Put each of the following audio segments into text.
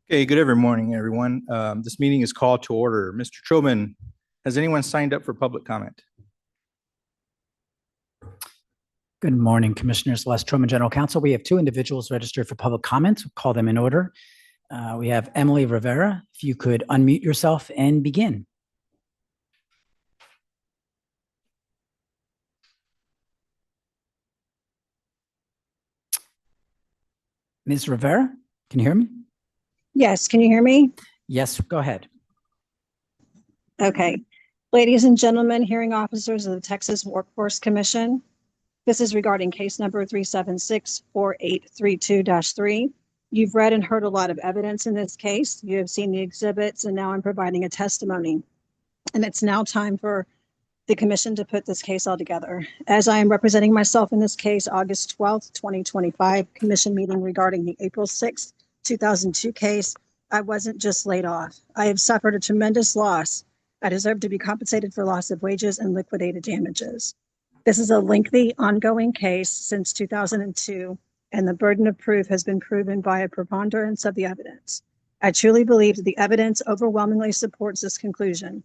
Okay, good every morning, everyone. This meeting is called to order. Mr. Trobin, has anyone signed up for public comment? Good morning, Commissioners. Les Truman, General Counsel. We have two individuals registered for public comment. We'll call them in order. We have Emily Rivera. If you could unmute yourself and begin. Ms. Rivera, can you hear me? Yes, can you hear me? Yes, go ahead. Okay. Ladies and gentlemen, hearing officers of the Texas Workforce Commission, this is regarding case number 376-4832-3. You've read and heard a lot of evidence in this case. You have seen the exhibits, and now I'm providing a testimony. And it's now time for the commission to put this case all together. As I am representing myself in this case, August 12th, 2025, commission meeting regarding the April 6th, 2002 case, I wasn't just laid off. I have suffered a tremendous loss. I deserve to be compensated for loss of wages and liquidated damages. This is a lengthy, ongoing case since 2002, and the burden of proof has been proven by a preponderance of the evidence. I truly believe that the evidence overwhelmingly supports this conclusion.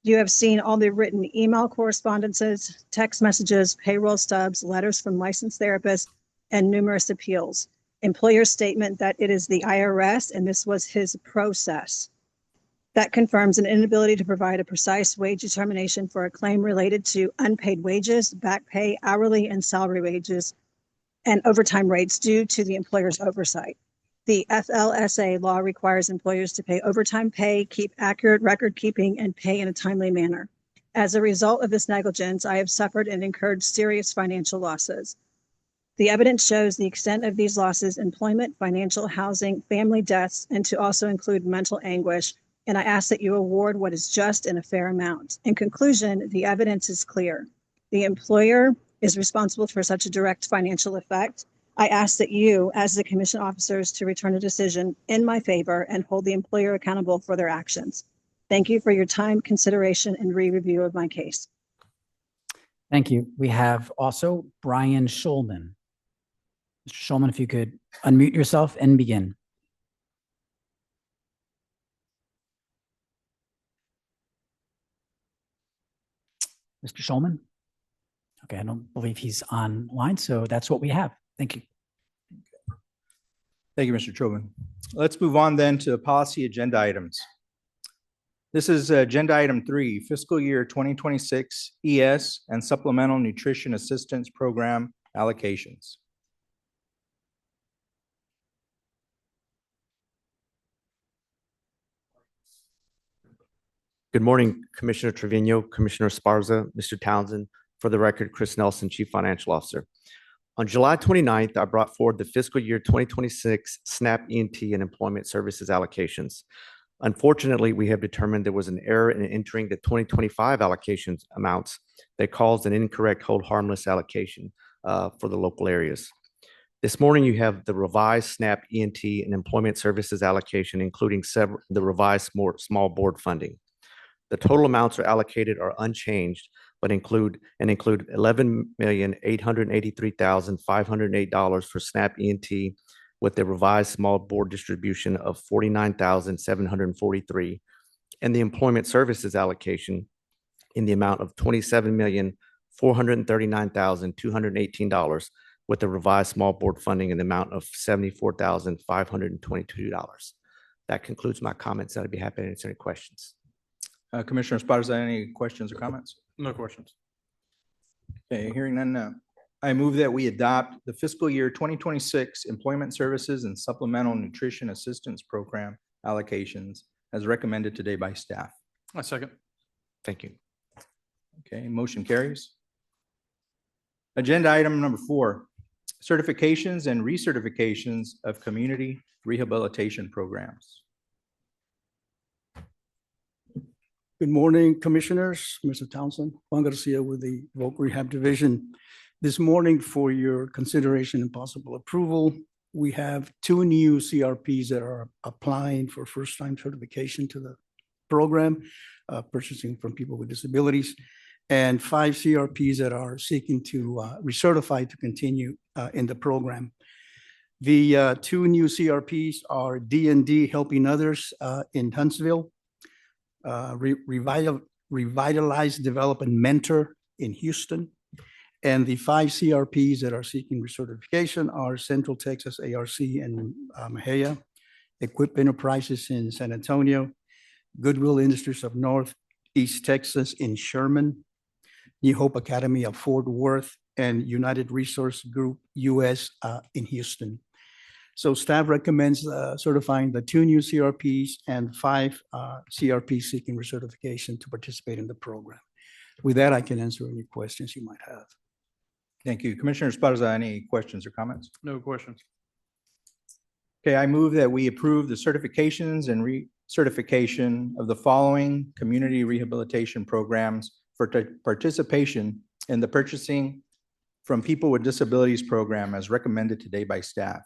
You have seen all the written email correspondences, text messages, payroll stubs, letters from licensed therapists, and numerous appeals. Employer's statement that it is the IRS and this was his process. That confirms an inability to provide a precise wage determination for a claim related to unpaid wages, back pay, hourly and salary wages, and overtime rates due to the employer's oversight. The FLSA law requires employers to pay overtime pay, keep accurate record keeping, and pay in a timely manner. As a result of this negligence, I have suffered and incurred serious financial losses. The evidence shows the extent of these losses: employment, financial, housing, family deaths, and to also include mental anguish. And I ask that you award what is just and a fair amount. In conclusion, the evidence is clear. The employer is responsible for such a direct financial effect. I ask that you, as the commission officers, to return a decision in my favor and hold the employer accountable for their actions. Thank you for your time, consideration, and re-review of my case. Thank you. We have also Brian Schulman. Mr. Schulman, if you could unmute yourself and begin. Mr. Schulman? Okay, I don't believe he's online, so that's what we have. Thank you. Thank you, Mr. Trobin. Let's move on then to policy agenda items. This is agenda item 3, fiscal year 2026 ES and supplemental nutrition assistance program allocations. Good morning, Commissioner Trevino, Commissioner Esparza, Mr. Townsend. For the record, Chris Nelson, Chief Financial Officer. On July 29th, I brought forward the fiscal year 2026 SNAP E&T and Employment Services allocations. Unfortunately, we have determined there was an error in entering the 2025 allocations amounts that caused an incorrect hold harmless allocation for the local areas. This morning, you have the revised SNAP E&T and Employment Services allocation, including the revised small board funding. The total amounts are allocated are unchanged, but include $11,883,508 for SNAP E&T, with the revised small board distribution of $49,743, and the employment services allocation in the amount of $27,439,218, with the revised small board funding in the amount of $74,522. That concludes my comments. I'd be happy to answer any questions. Commissioner Esparza, any questions or comments? No questions. Okay, hearing none. I move that we adopt the fiscal year 2026 Employment Services and Supplemental Nutrition Assistance Program allocations as recommended today by staff. I second. Thank you. Okay, motion carries. Agenda item number 4, certifications and recertifications of community rehabilitation programs. Good morning, Commissioners. Mr. Townsend, Juan Garcia with the Voc Rehab Division. This morning, for your consideration and possible approval, we have 2 new CRPs that are applying for first-time certification to the program, purchasing from people with disabilities, and 5 CRPs that are seeking to recertify to continue in the program. The two new CRPs are D&D Helping Others in Huntsville, Revitalize, Develop, and Mentor in Houston. And the 5 CRPs that are seeking recertification are Central Texas ARC in Mejia, Equip Enterprises in San Antonio, Goodwill Industries of Northeast Texas in Sherman, New Hope Academy of Fort Worth, and United Resource Group US in Houston. So staff recommends certifying the 2 new CRPs and 5 CRPs seeking recertification to participate in the program. With that, I can answer any questions you might have. Thank you. Commissioner Esparza, any questions or comments? No questions. Okay, I move that we approve the certifications and recertification of the following community rehabilitation programs for participation in the Purchasing from People with Disabilities program as recommended today by staff.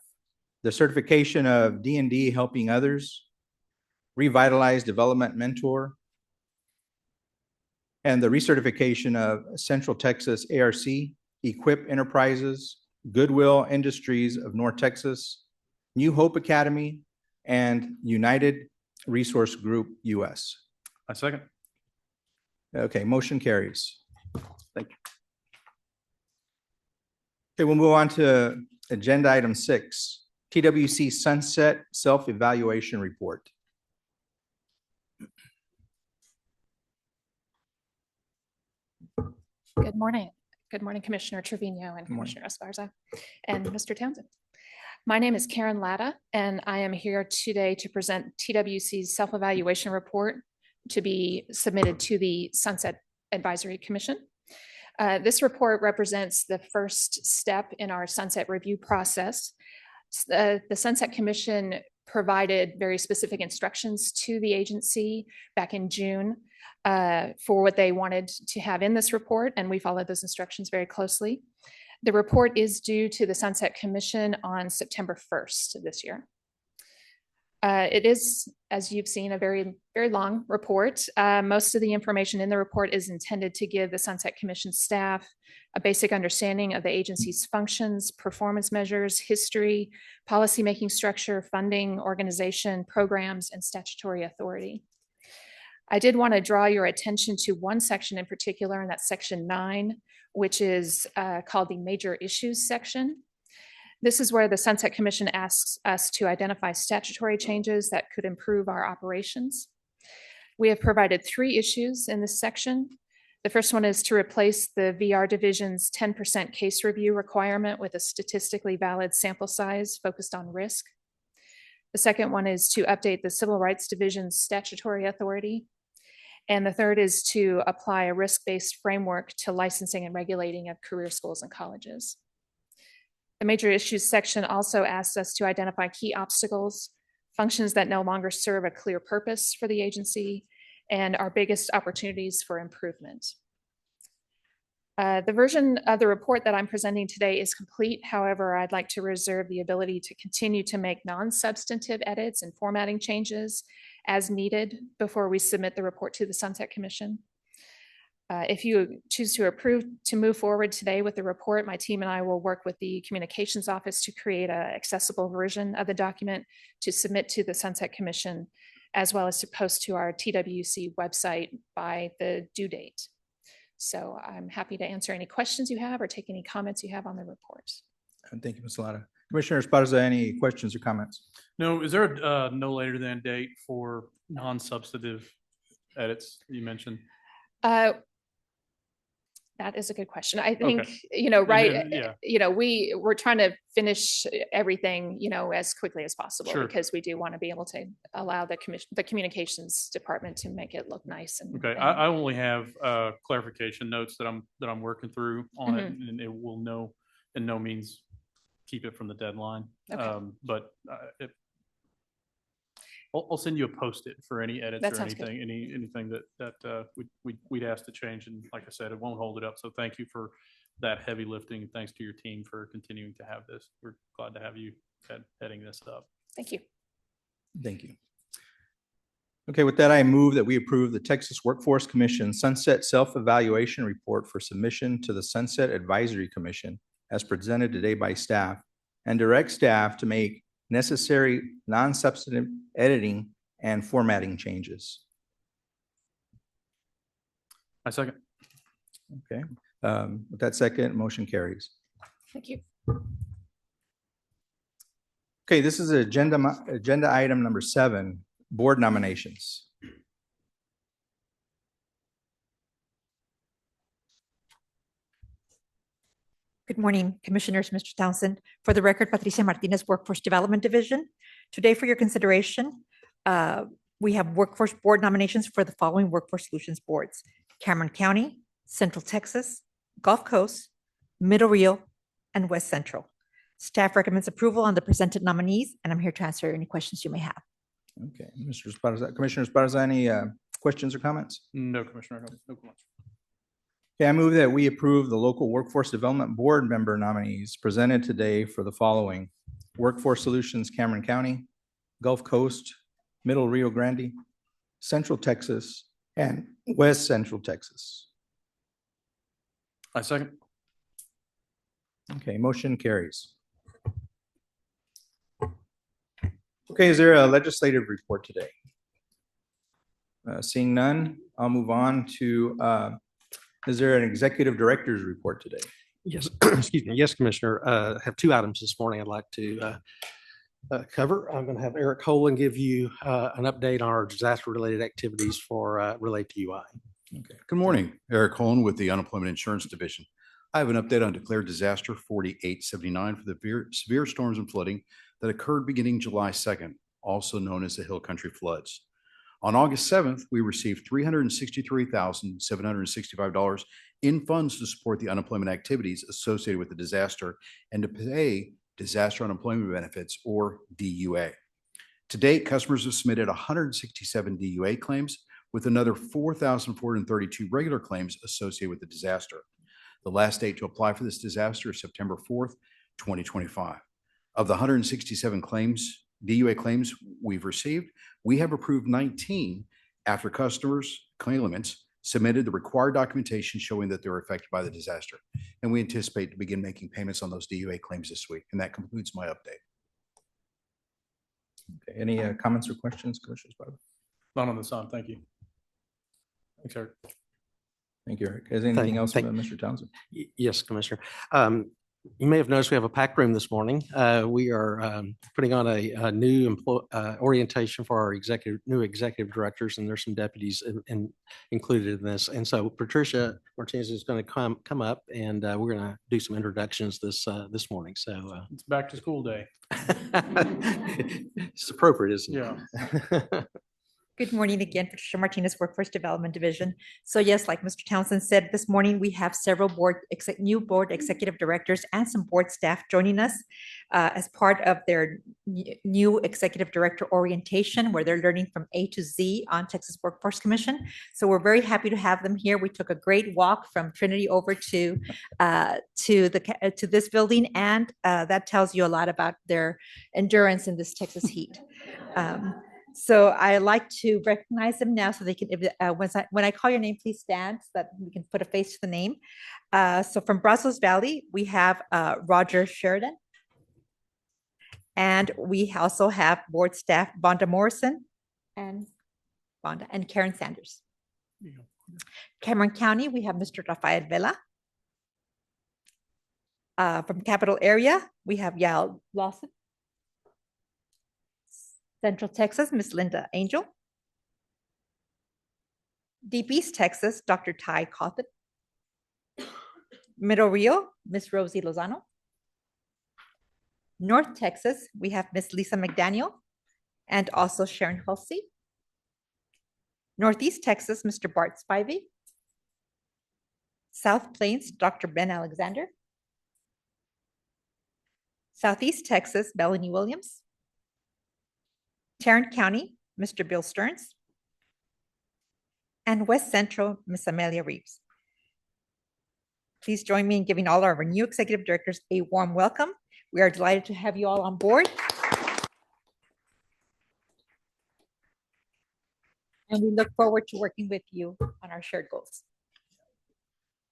The certification of D&D Helping Others, Revitalize Development Mentor, and the recertification of Central Texas ARC, Equip Enterprises, Goodwill Industries of North Texas, New Hope Academy, and United Resource Group US. I second. Okay, motion carries. Thank you. Okay, we'll move on to agenda item 6, TWC Sunset Self-Evaluation Report. Good morning. Good morning, Commissioner Trevino and Good morning. Commissioner Esparza and Mr. Townsend. My name is Karen Latta, and I am here today to present TWC's self-evaluation report to be submitted to the Sunset Advisory Commission. This report represents the first step in our sunset review process. The Sunset Commission provided very specific instructions to the agency back in June for what they wanted to have in this report, and we followed those instructions very closely. The report is due to the Sunset Commission on September 1st of this year. It is, as you've seen, a very, very long report. Most of the information in the report is intended to give the Sunset Commission staff a basic understanding of the agency's functions, performance measures, history, policymaking structure, funding, organization, programs, and statutory authority. I did want to draw your attention to one section in particular, and that's section 9, which is called the Major Issues section. This is where the Sunset Commission asks us to identify statutory changes that could improve our operations. We have provided 3 issues in this section. The first one is to replace the VR division's 10% case review requirement with a statistically valid sample size focused on risk. The second one is to update the Civil Rights Division's statutory authority. And the third is to apply a risk-based framework to licensing and regulating of career schools and colleges. The Major Issues section also asks us to identify key obstacles, functions that no longer serve a clear purpose for the agency, and our biggest opportunities for improvement. The version of the report that I'm presenting today is complete. However, I'd like to reserve the ability to continue to make non-substantive edits and formatting changes as needed before we submit the report to the Sunset Commission. If you choose to approve to move forward today with the report, my team and I will work with the Communications Office to create an accessible version of the document to submit to the Sunset Commission, as well as to post to our TWC website by the due date. So I'm happy to answer any questions you have or take any comments you have on the report. Thank you, Ms. Latta. Commissioner Esparza, any questions or comments? No, is there a no later than date for non-substantive edits you mentioned? That is a good question. I think, Okay. Right. Yeah. We're trying to finish everything, as quickly as possible, Sure. because we do want to be able to allow the communications department to make it look nice. And Okay, I only have clarification notes that I'm working through on it, and it will in no means keep it from the deadline. Okay. But I'll send you a Post-it for any edits That or sounds good. anything that we'd ask to change. And like I said, it won't hold it up. So thank you for that heavy lifting. And thanks to your team for continuing to have this. We're glad to have you heading this up. Thank you. Thank you. Okay, with that, I move that we approve the Texas Workforce Commission Sunset Self-Evaluation Report for submission to the Sunset Advisory Commission as presented today by staff and direct staff to make necessary non-substantive editing and formatting changes. I second. Okay, with that second, motion carries. Thank you. Okay, this is agenda item number 7, board nominations. Good morning, Commissioners, Mr. Townsend. For the record, Patricia Martinez, Workforce Development Division. Today, for your consideration, we have workforce board nominations for the following Workforce Solutions boards: Cameron County, Central Texas, Gulf Coast, Middle Rio, and West Central. Staff recommends approval on the presented nominees, and I'm here to answer any questions you may have. Okay, Mr. Esparza, Commissioner Esparza, any questions or comments? No, Commissioner, no comments. Okay, I move that we approve the local workforce development board member nominees presented today for the following: Workforce Solutions Cameron County, Gulf Coast, Middle Rio Grande, Central Texas, and West Central Texas. I second. Okay, motion carries. Okay, is there a legislative report today? Seeing none, I'll move on to, is there an executive director's report today? Yes, excuse me. Yes, Commissioner. I have 2 items this morning I'd like to cover. I'm going to have Eric Holen give you an update on our disaster-related activities for Relate to UI. Okay. Good morning, Eric Holm with the Unemployment Insurance Division. I have an update on declared disaster 4879 for the severe storms and flooding that occurred beginning July 2nd, also known as the Hill Country Floods. On August 7th, we received $363,765 in funds to support the unemployment activities associated with the disaster and to pay disaster unemployment benefits, or DUA. To date, customers have submitted 167 DUA claims, with another 4,432 regular claims associated with the disaster. The last date to apply for this disaster is September 4th, 2025. Of the 167 claims, DUA claims we've received, we have approved 19 after customers, claimants, submitted the required documentation showing that they were affected by the disaster. And we anticipate to begin making payments on those DUA claims this week. And that concludes my update. Okay, any comments or questions, Commissioner Esparza? None on this on. Thank you. Thanks, Eric. Thank you, Eric. Is there anything else, thank- Mr. Townsend? Yes, Commissioner. You may have noticed we have a packed room this morning. We are putting on a new orientation for our new executive directors, and there's some deputies included in this. And so Patricia Martinez is going to come up, and we're going to do some introductions this morning. So It's back to school day. it's appropriate, isn't it? Yeah. Good morning again, Patricia Martinez, Workforce Development Division. So yes, like Mr. Townsend said, this morning we have several new board executive directors and some board staff joining us as part of their new executive director orientation, where they're learning from A to Z on Texas Workforce Commission. So we're very happy to have them here. We took a great walk from Trinity over to this building, and that tells you a lot about their endurance in this Texas heat. So I like to recognize them now so they can, when I call your name, please stand so that we can put a face to the name. So from Brazos Valley, we have Roger Sheridan. And we also have board staff Vonda Morrison and Karen Sanders. Cameron County, we have Mr. Rafael Vela. From Capital Area, we have Yael Lawson. Central Texas, Miss Linda Angel. Deep East Texas, Dr. Ty Cawthon. Middle Rio, Miss Rosie Lozano. North Texas, we have Miss Lisa McDaniel and also Sharon Hulsey. Northeast Texas, Mr. Bart Spivey. South Plains, Dr. Ben Alexander. Southeast Texas, Melanie Williams. Tarrant County, Mr. Bill Stearns. And West Central, Miss Amelia Reeves. Please join me in giving all our new executive directors a warm welcome. We are delighted to have you all on board. And we look forward to working with you on our shared goals.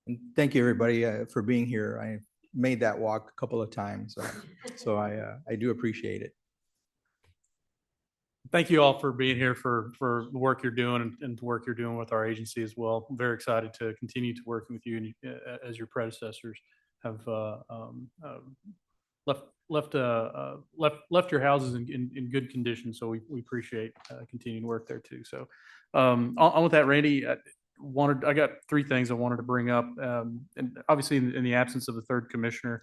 And thank you, everybody, for being here. made that walk a couple of times. So I do appreciate it. Thank you all for being here for the work you're doing and the work you're doing with our agency as well. I'm very excited to continue to working with you and as your predecessors have left your houses in good condition. So we appreciate continuing to work there too. So on with that, Randy, I got three things I wanted to bring up. And obviously in the absence of the third commissioner,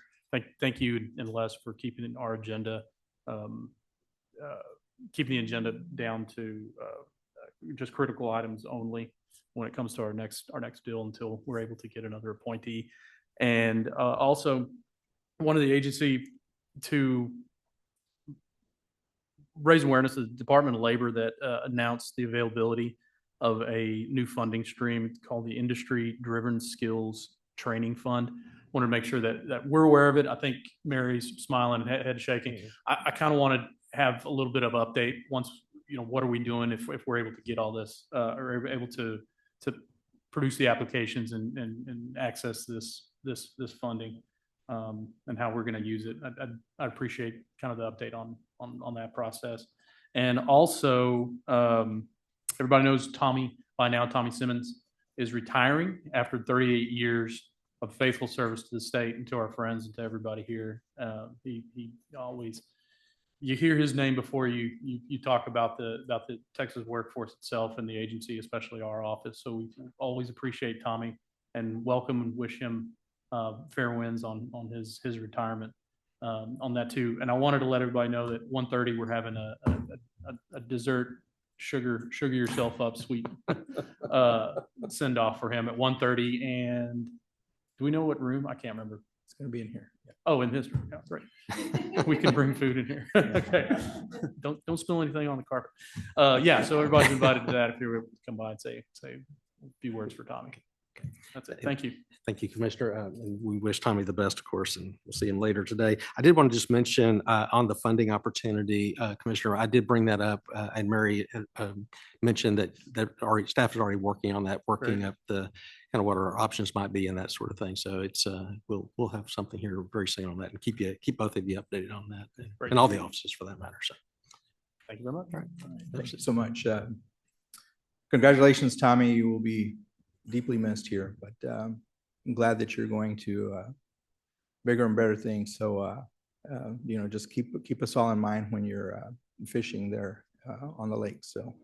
thank you and Les for keeping our agenda, keeping the agenda down to just critical items only when it comes to our next deal until we're able to get another appointee. And also wanted the agency to raise awareness of the Department of Labor that announced the availability of a new funding stream called the Industry Driven Skills Training Fund. Wanted to make sure that we're aware of it. I think Mary's smiling, head shaking. I kind of wanted to have a little bit of update once, what are we doing if we're able to get all this, or able to produce the applications and access this funding, and how we're going to use it. I appreciate kind of the update on that process. And also, everybody knows Tommy by now. Tommy Simmons is retiring after 38 years of faithful service to the state and to our friends and to everybody here. He always, you hear his name before you talk about the Texas workforce itself and the agency, especially our office. So we always appreciate Tommy and welcome and wish him fair winds on his retirement on that too. And I wanted to let everybody know that 1:30 we're having a dessert sugar yourself up sweet send off for him at 1:30. And do we know what room? I can't remember. It's going to be in here. Yeah. Oh, in this room. Yeah, that's right. We can bring food in here. Okay. Don't spill anything on the carpet. Yeah. So everybody's invited to that if you're able to come by and say a few words for Tommy. Okay. That's it. Thank you. Thank you, Commissioner. And we wish Tommy the best, of course, and we'll see him later today. I did want to just mention on the funding opportunity, Commissioner, I did bring that up, and Mary mentioned that our staff is already working on that, working up the kind of what our options might be and that sort of thing. So it's we'll have something here very soon on that, and keep both of you updated on that, and all the offices for that matter. So thank you very much. All right. Thank you so much. Congratulations, Tommy. You will be deeply missed here, but I'm glad that you're going to bigger and better things. So, just keep us all in mind when you're fishing there on the lake. So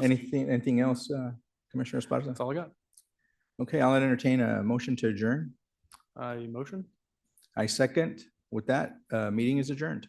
anything else, Commissioner Esparza? That's all I got. Okay, I'll entertain a motion to adjourn. I motion. I second. With that, meeting is adjourned.